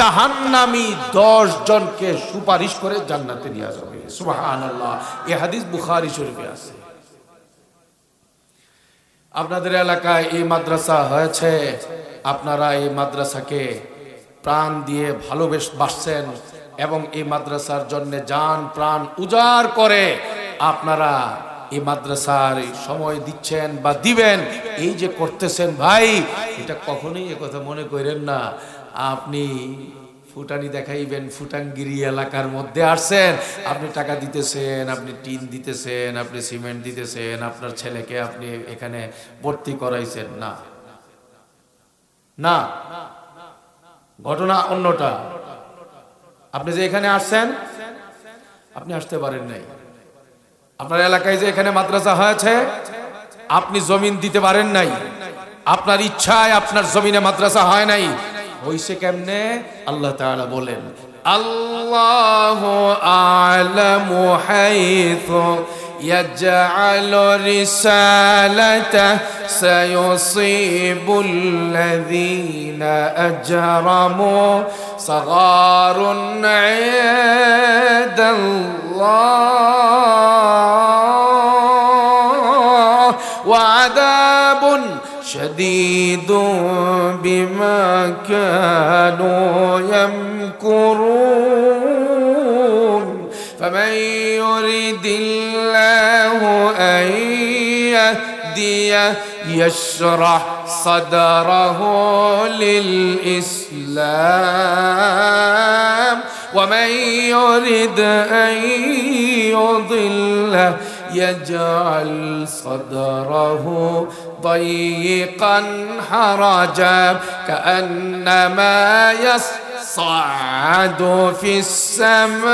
জাহান্নামী 10 জনকে সুপারিশ করে জান্নাতে নিয়ে যাবে। সুবহানাল্লাহ, এই হাদিস বুখারী শরীফে আছে। আপনাদের এলাকায় এই মাদ্রাসা হয়েছে, আপনারা এই মাদ্রাসাকে প্রাণ দিয়ে ভালোবাসছেন এবং এই মাদ্রাসার জন্য জান প্রাণ উজাড় করে আপনারা এই মাদ্রাসার সময় দিচ্ছেন বা দিবেন। এই যে করতেছেন ভাই, এটা কখনোই একথা মনে করেন না আপনি ফুটানি দেখাইবেন, ফুটাঙ্গিরি এলাকার মধ্যে আসছেন, আপনি টাকা দিতেছেন, আপনি টিন দিতেছেন, আপনি সিমেন্ট দিতেছেন, আপনার ছেলেকে আপনি এখানে ভর্তি করাইছেন। না না, ঘটনা অন্যটা। আপনি যে এখানে আসছেন, আপনি আসতে পারেন নাই। আপনার এলাকায় যে এখানে মাদ্রাসা হয়েছে, আপনি জমিন দিতে পারেন নাই, আপনার ইচ্ছায় আপনার জমিনে মাদ্রাসা হয় নাই। হইছে কেমনে? আল্লাহ তাআলা বলেন, আল্লাহু আ'লামু হাইথু ইয়াজআলু রিসালাতাহু সায়ুসিবুল্লাযীনা আজরামু সাগারুন ইনদাল্লাহ ওয়া আযাবুন شديد بما كانوا يمكرون فمن يرد الله أن يهديه يشرح صدره للإسلام ومن يرد أن يضله يجعل صدره ضيقا حرجا كأنما يصعد في السماء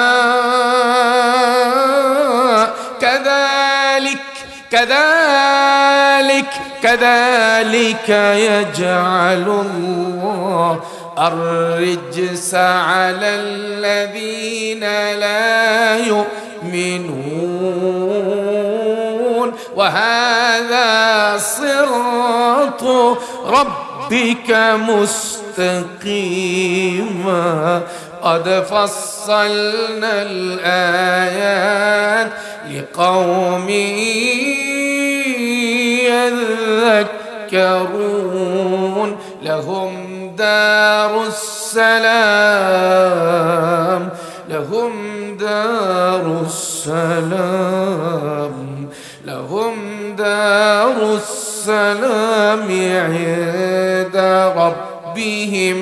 كذلك يجعل الله الرجس على الذين لا يؤمنون وهذا صراط ربك مستقيما قد فصلنا الآيات لقوم يذكرون لهم دار السلام لهم دار السلام عند ربهم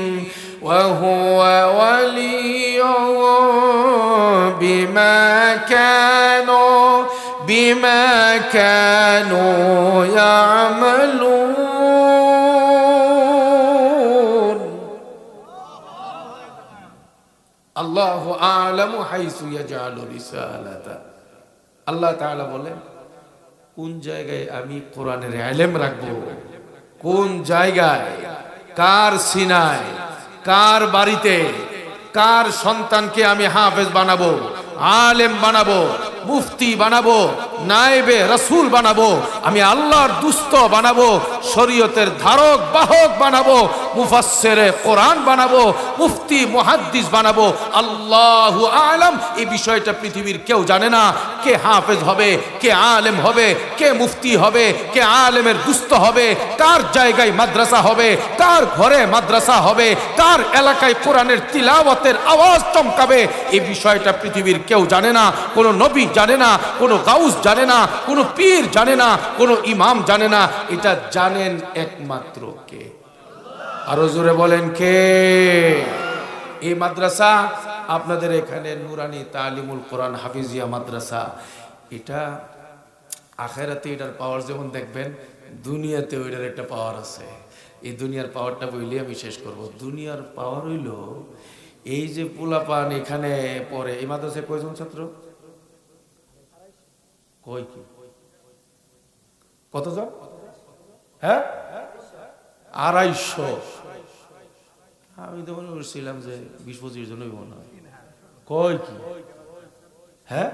وهو وليهم بما كانوا يعملون الله أعلم حيث يجعل رسالته আল্লাহ তাআলা বলেন, কোন জায়গায় আমি কোরআনের ইলম রাখবো, কোন জায়গায়, কার সিনায়, কার বাড়িতে, কার সন্তানকে আমি হাফেজ বানাবো, আলেম বানাবো, মুফতি বানাবো, নায়েবে রাসূল বানাবো, আমি আল্লাহর দুস্ত বানাবো, শরীয়তের ধারক বাহক বানাবো, মুফাসসিরে কোরআন বানাবো, মুফতি মুহাদ্দিস বানাবো। আল্লাহু আ'লাম। এই বিষয়টা পৃথিবীর কেউ জানে না। কে হাফেজ হবে, কে আলেম হবে, কে মুফতি হবে, কে আলেমের দুস্ত হবে, কার জায়গায় মাদ্রাসা হবে, কার ঘরে মাদ্রাসা হবে, কার এলাকায় কোরআনের তিলাওয়াতের আওয়াজ চমকাবে, এই বিষয়টা পৃথিবীর কেউ জানে না। কোনো নবী জানে না, কোনো গাউস জানে না, কোনো পীর জানে না, কোনো ইমাম জানে না। এটা জানেন একমাত্র কে? আরো জোরে বলেন কে? এই মাদ্রাসা আপনাদের এখানে নুরানি তালিমুল কোরআন হাফিজিয়া মাদ্রাসা, এটা আখিরাতে এটার পাওয়ার যেমন দেখবেন, দুনিয়াতে ওইটার একটা পাওয়ার আছে। এই দুনিয়ার পাওয়ারটা বইলে আমি শেষ করব। দুনিয়ার পাওয়ার হইল এই যে পোলাপান এখানে পড়ে, এই মাদ্রাসায় কয়জন ছাত্র? কয় কি কতজন? হ্যাঁ, 250। আমি তো মনে করছিলাম যে 20-25 জনই মনে হয়। কয় কি? হ্যাঁ,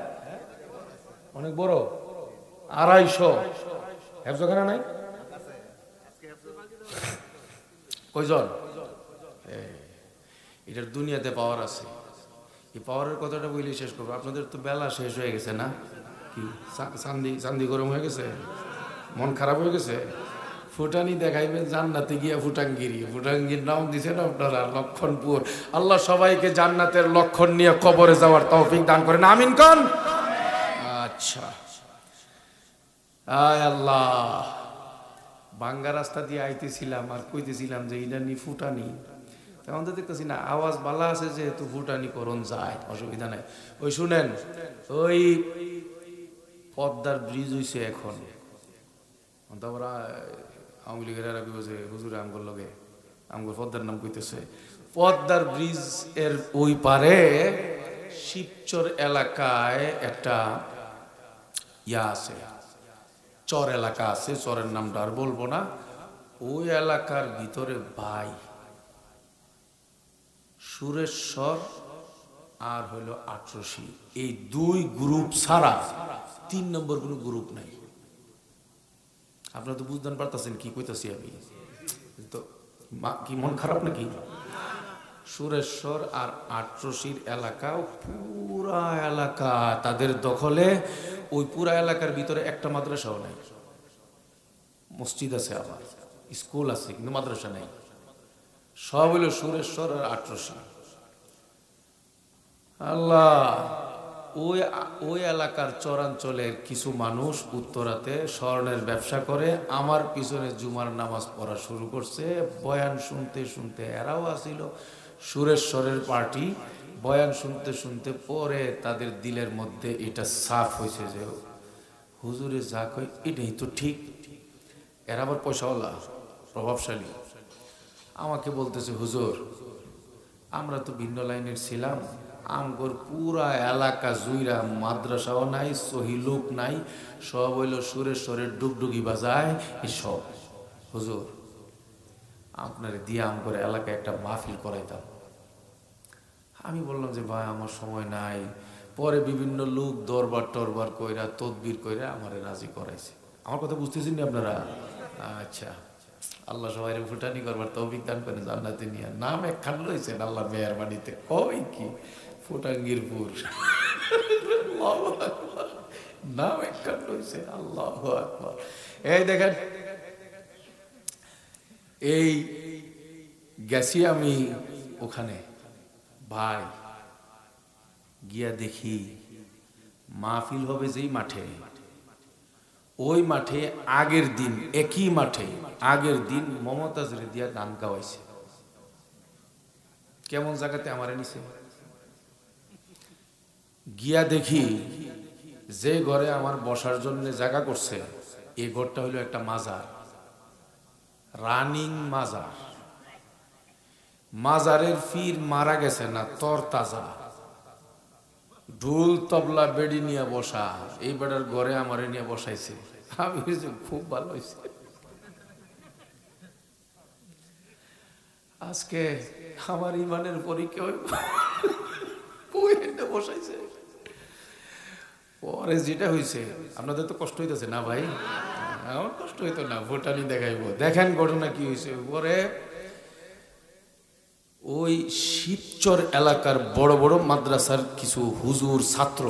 অনেক বড়। 250 হেফজখানা নাই? কয়জন? এটার দুনিয়াতে পাওয়ার আছে। এই পাওয়ারের কথাটা বলি শেষ করবো। আপনাদের তো বেলা শেষ হয়ে গেছে না? কি চান্দি গরম হয়ে গেছে? মন খারাপ হয়ে গেছে? ফুটানি দেখাইবেন জান্নাতে গিয়া ফুটাঙ্গিরি। ফুটাঙ্গির নাম দিছেন আপনারা লক্ষণপুর। আল্লাহ সবাইকে জান্নাতের লক্ষণ নিয়ে কবরে যাওয়ার তৌফিক দান করেন, আমিন কোন। আচ্ছা, আয় আল্লাহ, ভাঙ্গা রাস্তা দিয়ে আইতেছিলাম আর কইতেছিলাম যে এটা নি ফুটানি। এখন তো দেখতেছি না, আওয়াজ বালা আছে যেহেতু ফুটানি করণ যায়, অসুবিধা নাই। ওই শুনেন, ওই পদ্মার ব্রিজ হইছে এখন, তারপর আওয়ামী লীগের এরা কি বলছে হুজুরে আমগর লগে, আমগর পদ্মার নাম কইতেছে। পদ্মার ব্রিজ এর ওই পারে শিবচর এলাকায় একটা ইয়া আছে, চর এলাকা আছে, চরের নামটা আর বলবো না। ওই এলাকার ভিতরে ভাই সুরেশ্বর আর হইল আটরশি, এই দুই গ্রুপ ছাড়া 3 নম্বর কোনো গ্রুপ নাই। আপনারা তো বুঝতে পারতেছেন কি কইতাছি আমি, তো কি মন খারাপ নাকি? সুরেশ্বর আর আটরশির এলাকা পুরা এলাকা তাদের দখলে। ওই পুরা এলাকার ভিতরে একটা মাদ্রাসাও নাই, মসজিদ আছে আবার, স্কুল আছে, কিন্তু মাদ্রাসা নাই। সব হইল সুরেশ্বর আর আটরশি। আল্লাহ, ওই এলাকার চরাঞ্চলের কিছু মানুষ উত্তরাতে স্বর্ণের ব্যবসা করে আমার পিছনে জুমার নামাজ পড়া শুরু করছে। বয়ান শুনতে শুনতে এরাও আসিল সুরেশ্বরের পার্টি, বয়ান শুনতে শুনতে পরে তাদের দিলের মধ্যে এটা সাফ হয়েছে যে হুজুরে যা কয় এটাই তো ঠিক। এরা আবার পয়সাওয়ালা, প্রভাবশালী। আমাকে বলতেছে হুজুর আমরা তো ভিন্ন লাইনের ছিলাম, আমগর পুরা এলাকা জুইরা মাদ্রাসাও নাই, সহি লোক নাই, সব হইল সুরেশ্বরের ডুগডুগি বাজায় এসব। হুজুর আপনার দিয়ে আমগর এলাকায় একটা মাহফিল করাইতাম। আমি বললাম যে ভাই আমার সময় নাই। পরে বিভিন্ন লোক দরবার টরবার কইরা তদবির কইরা আমারে রাজি করাইছে। আমার কথা বুঝতেছেন না আপনারা? আচ্ছা, আল্লাহ সবাই ফুটানি করবার তৌফিক দান করেন জান্নাতে নিয়ে। নাম একখান লইছেন আল্লাহ মেহেরবানিতে, কই কি ফুটাঙ্গিরপুর নাম একখান লইছে, আল্লাহু আকবার। এই দেখেন, এই গেছি আমি ওখানে, ভাই গিয়া দেখি মাহফিল হবে যেই মাঠে, ওই মাঠে আগের দিন একই মাঠে আগের দিন মমতাজ রেদিয়া গান গাওয়াইছে। কেমন জায়গাতে আমারে নিছে। গিয়া দেখি যে ঘরে আমার বসার জন্য জায়গা করছে এই ঘরটা হইল একটা মাজার, রানিং মাজার। মাজারের ফির মারা গেছে না, তর তাজা, ঢোল তবলা বেড়ি নিয়ে বসা। এই বেড়ার ঘরে আমারে নিয়ে বসাইছে। আমি খুব ভালো হয়েছে, আজকে আমার ইমানের পরীক্ষা বসাইছে। পরে যেটা হয়েছে, আপনাদের তো কষ্ট হইতেছে না ভাই? আমার কষ্ট হইতো না, ভোটানি দেখাইবো। দেখেন ঘটনা কি হয়েছে। পরে ওই শিবচর এলাকার বড় বড় মাদ্রাসার কিছু হুজুর ছাত্র,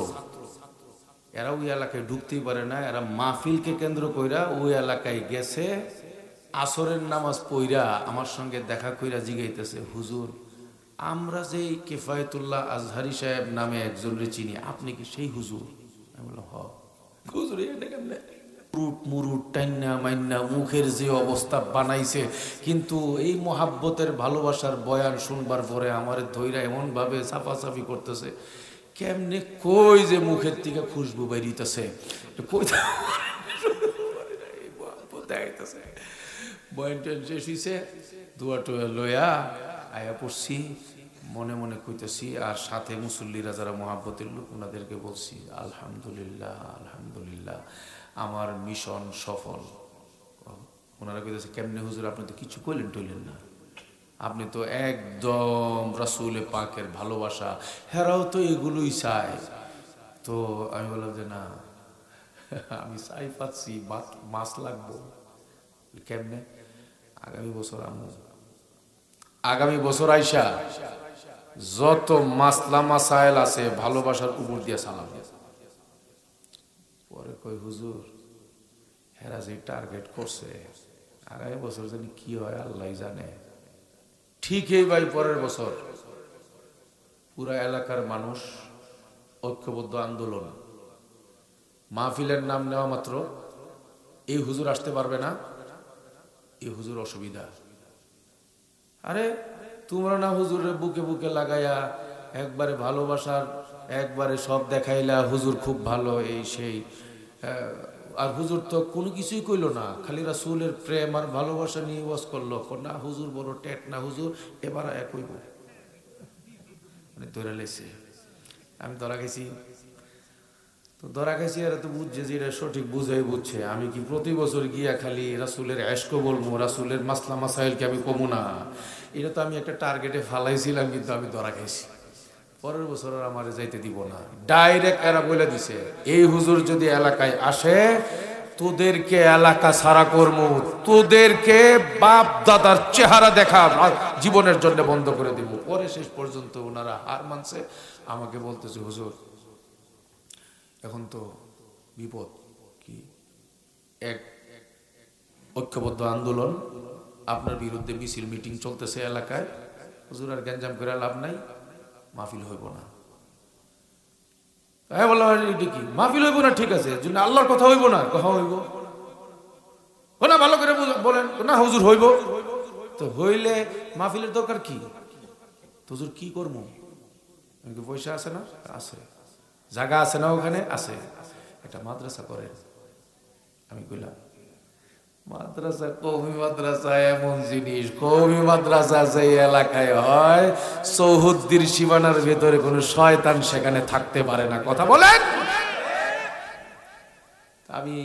এরা ওই এলাকায় ঢুকতেই পারে না। এরা মাহফিলকে কেন্দ্র কইরা ওই এলাকায় গেছে, আসরের নামাজ পইরা আমার সঙ্গে দেখা কইরা জিগাইতেছে, হুজুর আমরা যে কিফায়েতুল্লাহ আজহারি সাহেব নামে একজনরে চিনি, আপনি কি সেই হুজুর? আমি বললাম হ। হুজুর এটা কেমনে মুরুট টাইনা মাইন্না মুখের যে অবস্থা বানাইছে, কিন্তু এই মোহাব্বতের ভালোবাসার বয়ান শুনবার পরে আমার ধৈরা এমন ভাবে চাপাচাপি করতেছে, কেমনে কই যে মুখের থেকে খুশবু বাইরিতেছে, কই দেখাইতেছে। বয়ান টয়ান শেষ হইছে, দুয়া টুয়া লইয়া আয়া পড়ছি, মনে মনে কইতেছি, আর সাথে মুসল্লিরা যারা মোহাব্বতের লোক ওনাদেরকে বলছি আলহামদুলিল্লাহ আলহামদুলিল্লাহ আমার মিশন সফল। ওনারা কইতেছে কেমনে হুজুর আপনি তো কিছু কইলেন টইলেন না, আপনি তো একদম রাসূলে পাকের ভালোবাসা, হেরাও তো এগুলোই চায়। তো আমি বললাম যে না আমি চাই পাচ্ছি, মাছ লাগবো। কেমনে? আগামী বছর আমি, আগামী বছর আইসা যত মাসলা মাসাইল আছে ভালোবাসার উপর দিয়ে সালাম। পরে কই হুজুর হেরা যে টার্গেট করছে আগামী বছর জানি কি হয় আল্লাহ জানে। ঠিক এই ভাই পরের বছর পুরা এলাকার মানুষ ঐক্যবদ্ধ আন্দোলন, মাহফিলের নাম নেওয়া মাত্র এই হুজুর আসতে পারবে না, এই হুজুর অসুবিধা। আরে তোমরা না হুজুরের বুকে বুকে লাগাইয়া একবারে ভালোবাসার একবারে সব দেখাইলা, হুজুর খুব ভালো এই সেই। আর হুজুর তো কোনো কিছুই কইলো না, খালি রাসূলের প্রেম আর ভালোবাসা নিয়ে ওয়াজ করলো। না হুজুর বড় টেট না হুজুর, এবার এক হইব মানে ধরে লেছে। আমি ধরা গেছি, তো ধরা খাইছি, এরা তো বুঝছে যে এটা সঠিক বুঝাই বুঝছে। আমি কি প্রতি বছর গিয়া খালি রাসূলের এশক বলবো, রাসূলের মাসলা মাসাইলকে আমি কমু না? এটা তো আমি একটা টার্গেটে ফালাইছিলাম, কিন্তু আমি ধরা খাইছি। পরের বছর আর আমার যাইতে দিব না। ডাইরেক্ট এরা বলে দিছে, এই হুজুর যদি এলাকায় আসে তোদেরকে এলাকা ছাড়া করবো, তোদেরকে বাপ দাদার চেহারা দেখা জীবনের জন্য বন্ধ করে দিব। পরে শেষ পর্যন্ত ওনারা হার মানছে। আমাকে বলতেছে, হুজুর এখন তো বিপদ, কি এক ঐক্যবদ্ধ আন্দোলন, আপনার বিরুদ্ধে মিছিল মিটিং চলতেছে এলাকায়, হুজুর আর গ্যাঞ্জাম করে লাভ নাই, মাহফিল হইব না। হ্যাঁ বললাম, এটা কি মাহফিল হইব না? ঠিক আছে, আল্লাহর কথা হইব না? কথা হইব না, ভালো করে বলেন না। হুজুর হইব, তো হইলে মাহফিলের দরকার কি? হুজুর কি করবো? পয়সা আছে না? আছে। জায়গা আছে না? ওখানে আছে। একটা মাদ্রাসা করেন। আমি কইলাম, মাদ্রাসা, কওমি মাদ্রাসা এমন জিনিস, কওমি মাদ্রাসা যে এলাকায় হয়, চৌহদ্দির সীমানার ভেতরে কোন শয়তান সেখানে থাকতে পারে না। কথা বলেন। আমি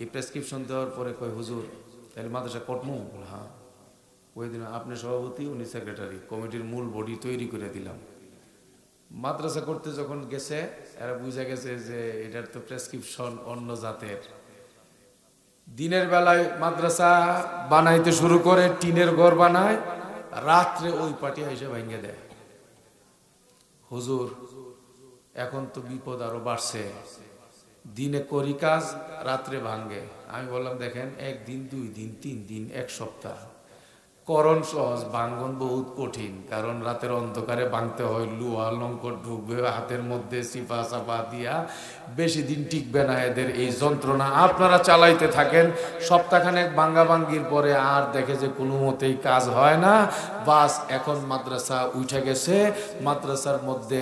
এই প্রেসক্রিপশন দেওয়ার পরে কই, হুজুর তাহলে মাদ্রাসা করবো? হ্যাঁ। ওই দিন আপনি সভাপতি, উনি সেক্রেটারি, কমিটির মূল বডি তৈরি করে দিলাম। মাদ্রাসা করতে যখন গেছে, এরা বুঝে গেছে যে এটার তো প্রেসক্রিপশন অন্য জাতের। দিনের বেলায় মাদ্রাসা বানাইতে শুরু করে, টিনের ঘর বানায়, রাত্রে ওই পার্টি এসে ভেঙে দেয়। হুজুর এখন তো বিপদ আরো বাড়ছে, দিনে করি কাজ, রাত্রে ভাঙ্গে। আমি বললাম, দেখেন, একদিন, 2 দিন, 3 দিন, 1 সপ্তাহ করণ সহজ, ভাঙ্গন বহুত কঠিন। কারণ রাতের অন্ধকারে ভাঙতে হয়, লুহা লঙ্কর ঢুকবে হাতের মধ্যে, চিপা চাপা দিয়া, বেশি দিন টিকবে না এদের এই যন্ত্রণা। আপনারা চালাইতে থাকেন, সপ্তাহখানেক ভাঙ্গা ভাঙ্গির পরে আর দেখে যে কোনো মতেই কাজ হয় না, বাস এখন মাদ্রাসা উঠে গেছে। মাদ্রাসার মধ্যে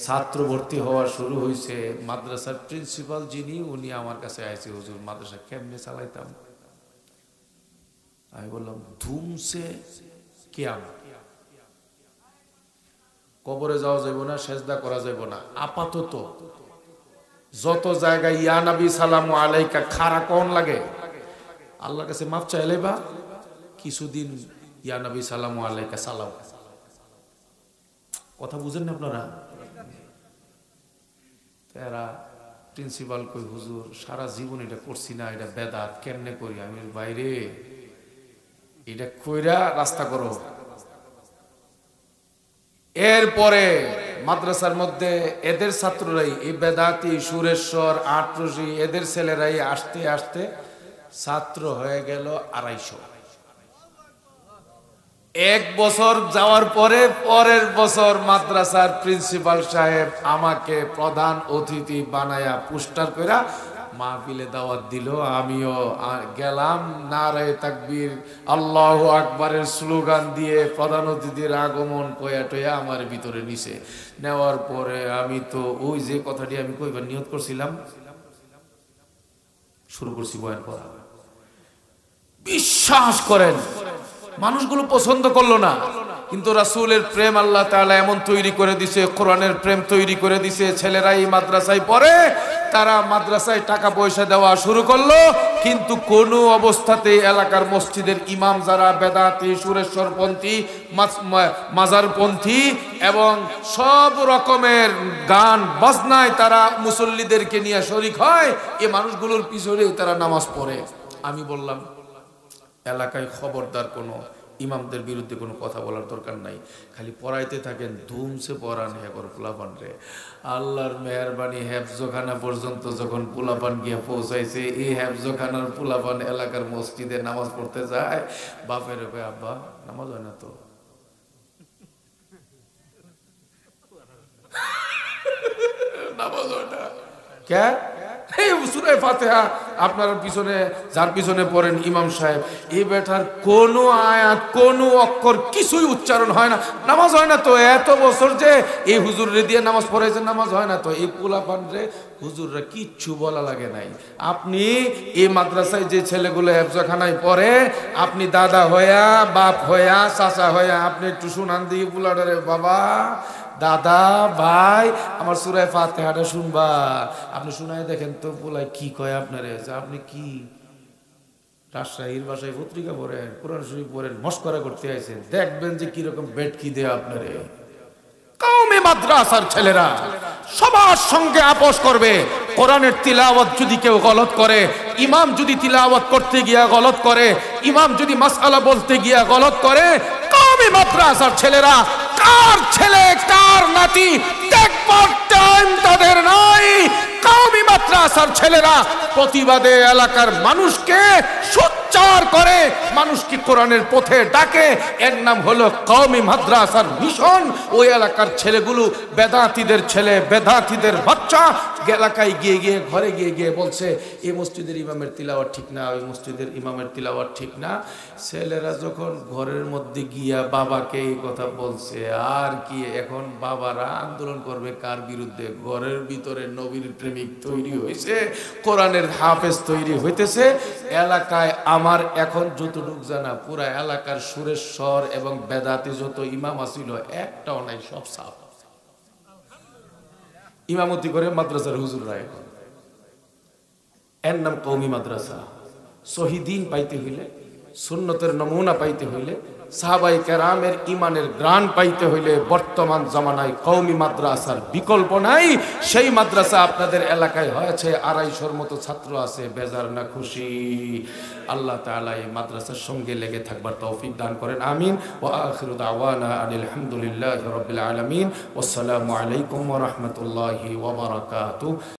ছাত্র ভর্তি হওয়া শুরু হয়েছে। মাদ্রাসার প্রিন্সিপাল যিনি, উনি আমার কাছে আইছে, হুজুর মাদ্রাসা কেমনে চালাইতাম? আমি বললাম, ধুমসে কিয়ামত, কবরে যাওয়া যাইব না, সেজদা করা যাইব না। আপাতত যত জায়গায় ইয়া নবী সালামু আলাইকা খারা কোন লাগে, আল্লাহর কাছে মাফ চাইলে বা কিছুদিন ইয়া নবী সালামু আলাইকা সালাম। কথা বুঝেন না আপনারা? এরা প্রিন্সিপাল কই, হুজুর সারা জীবন এটা করছি না, এটা বেদাত, কেমনে করি? আমি বাইরে এটা কইরা রাস্তা করো। এরপরে মাদ্রাসার মধ্যে এদের ছাত্ররাই, এই বেদাতি, সুরেশ্বর, আটরশি, এদের ছেলেরাই আসতে আসতে ছাত্র হয়ে গেল 250। 1 বছর যাওয়ার পরে পরের বছর মাদ্রাসার প্রিন্সিপাল সাহেব আমাকে প্রধান অতিথি বানায়া পোস্টার কইরা মাহফিলে দাওয়াত দিল। আমিও গেলাম, নারায়ে তাকবীর, আল্লাহু আকবারের স্লোগান দিয়ে প্রধান অতিথির আগমন কয়া টয়া আমার ভিতরে নিছে। নেওয়ার পরে আমি তো ওই যে কথাটি আমি কইবার নিয়ত করছিলাম, শুরু করছি বয়ান করা। বিশ্বাস করেন, মানুষগুলো পছন্দ করলো না, কিন্তু রাসূলের প্রেম আল্লাহ তাআলা এমন তৈরি করে দিছে, কোরআনের প্রেম তৈরি করে দিছে। ছেলেরা এই মাদ্রাসায় পড়ে, তারা মাদ্রাসায় টাকা পয়সা দেওয়া শুরু করলো, কিন্তু কোনো অবস্থাতেই এলাকার মসজিদের ইমাম যারা বেদাতি, সুরেশ্বরপন্থী, মাজারপন্থী এবং সব রকমের গান বাজনায় তারা মুসল্লিদেরকে নিয়ে শরীক হয়, এই মানুষগুলোর পিছনে তারা নামাজ পড়ে। আমি বললাম, এলাকায় খবরদার কোনো ইমামদের বিরুদ্ধে কোনো কথা বলার দরকার নাই, খালি পড়াইতে থাকেন, ধুমসে পড়ান একবার পোলাপান রে। আল্লাহর মেহরবানি, হেফজখানা পর্যন্ত যখন পোলাপান গিয়ে পৌঁছাইছে, এই হেফজখানার পোলাপান এলাকার মসজিদে নামাজ পড়তে যায়, বাপের কয়, আব্বা নামাজ হয় না তো। নামাজ হয় না কে? এই সূরা ফাতিহা আপনার পিছনে যার পিছনে পড়েন ইমাম সাহেব, এই বেটার কোনো আয়াত কোনো অক্ষর কিছুই উচ্চারণ হয় না, নামাজ হয় না তো। এত বছর যে এই হুজুরে দিয়ে নামাজ পড়াইছে, নামাজ হয় না তো। এই পোলাপান রে হুজুররা কিচ্ছু বলা লাগে নাই। আপনি এই মাদ্রাসায় যে ছেলেগুলো হেফজখানায় পড়ে, আপনি দাদা হইয়া, বাপ হইয়া, চাচা হইয়া আপনি একটু শুনান দিয়ে পোলাটারে, বাবা দাদা ভাই আমার সূরা ফাতিহাটা শুনবা। আপনি শুনাই দেখেন তো পোলাই কি কয় আপনারে, যে আপনি কি রাজশাহীর বাসায় পত্রিকা পড়েন, কোরআন শরীফ পড়েন, মস্করা করতে আইছেন, দেখবেন যে কিরকম বেট কি দেয় আপনারে। কওমি মাদ্রাসার ছেলেরা সবার সঙ্গে আপোষ করবে। কোরআনের তিলাওয়াত যদি কেউ গলত করে, ইমাম যদি তিলাওয়াত করতে গিয়া গলত করে, ইমাম যদি মাসআলা বলতে গিয়া গলত করে, কওমি মাদ্রাসার ছেলেরা কার ছেলে কার নাতি দেখবার টাইম তাদের নাই। কওমি মাদ্রাসার ছেলেরা প্রতিবাদে এলাকার মানুষকে সোচ্চার করে, মানুষকে কোরআনের পথে ডাকে। এর নাম হলো কওমি মাদ্রাসার মিশন। ওই এলাকার ছেলেগুলো বেদাতীদের ছেলে, বেদাতীদের বাচ্চা, এলাকায় গিয়ে গিয়ে ঘরে গিয়ে গিয়ে বলছে এই মসজিদের ইমামের তিলাওয়াত ঠিক না, ওই মসজিদের ইমামের তিলাওয়াত ঠিক না। ছেলেরা যখন ঘরের মধ্যে গিয়া বাবাকে এই কথা বলছে, আর কি এখন বাবারা আন্দোলন করবে কার বিরুদ্ধে? ঘরের ভিতরে নবীর প্রেমিক তৈরি হয়েছে, কোরআনের হাফেজ তৈরি হইতেছে। এলাকায় আমার এখন যতটুক জানা, পুরা এলাকার সুরেশ্বর এবং বেদাতি যত ইমাম আছিল একটাও নাই, সব সাফ। ইমামতি করে মাদ্রাসার হুজুররা। এখন এর নাম কওমি মাদ্রাসা। শহীদিন পাইতে হইলে, সুন্নতের নমুনা পাইতে হইলে, সাহাবায়ে কেরামের ইমানের গ্রাণ পাইতে হইলে বর্তমান জামানায় কওমি মাদ্রাসার বিকল্প নাই। সেই মাদ্রাসা আপনাদের এলাকায় হয়েছে, 250-র মতো ছাত্র আছে, বেজার না খুশি? আল্লাহ তাআলা এই মাদ্রাসার সঙ্গে লেগে থাকবার তৌফিক দান করেন, আমিন। ওয়া আখিরু দাওয়ানা আনিল হামদুলিল্লাহি রাব্বিল আলামিন। ওয়াসসালামু আলাইকুম ওয়া রাহমাতুল্লাহি ওয়া বারাকাতুহু।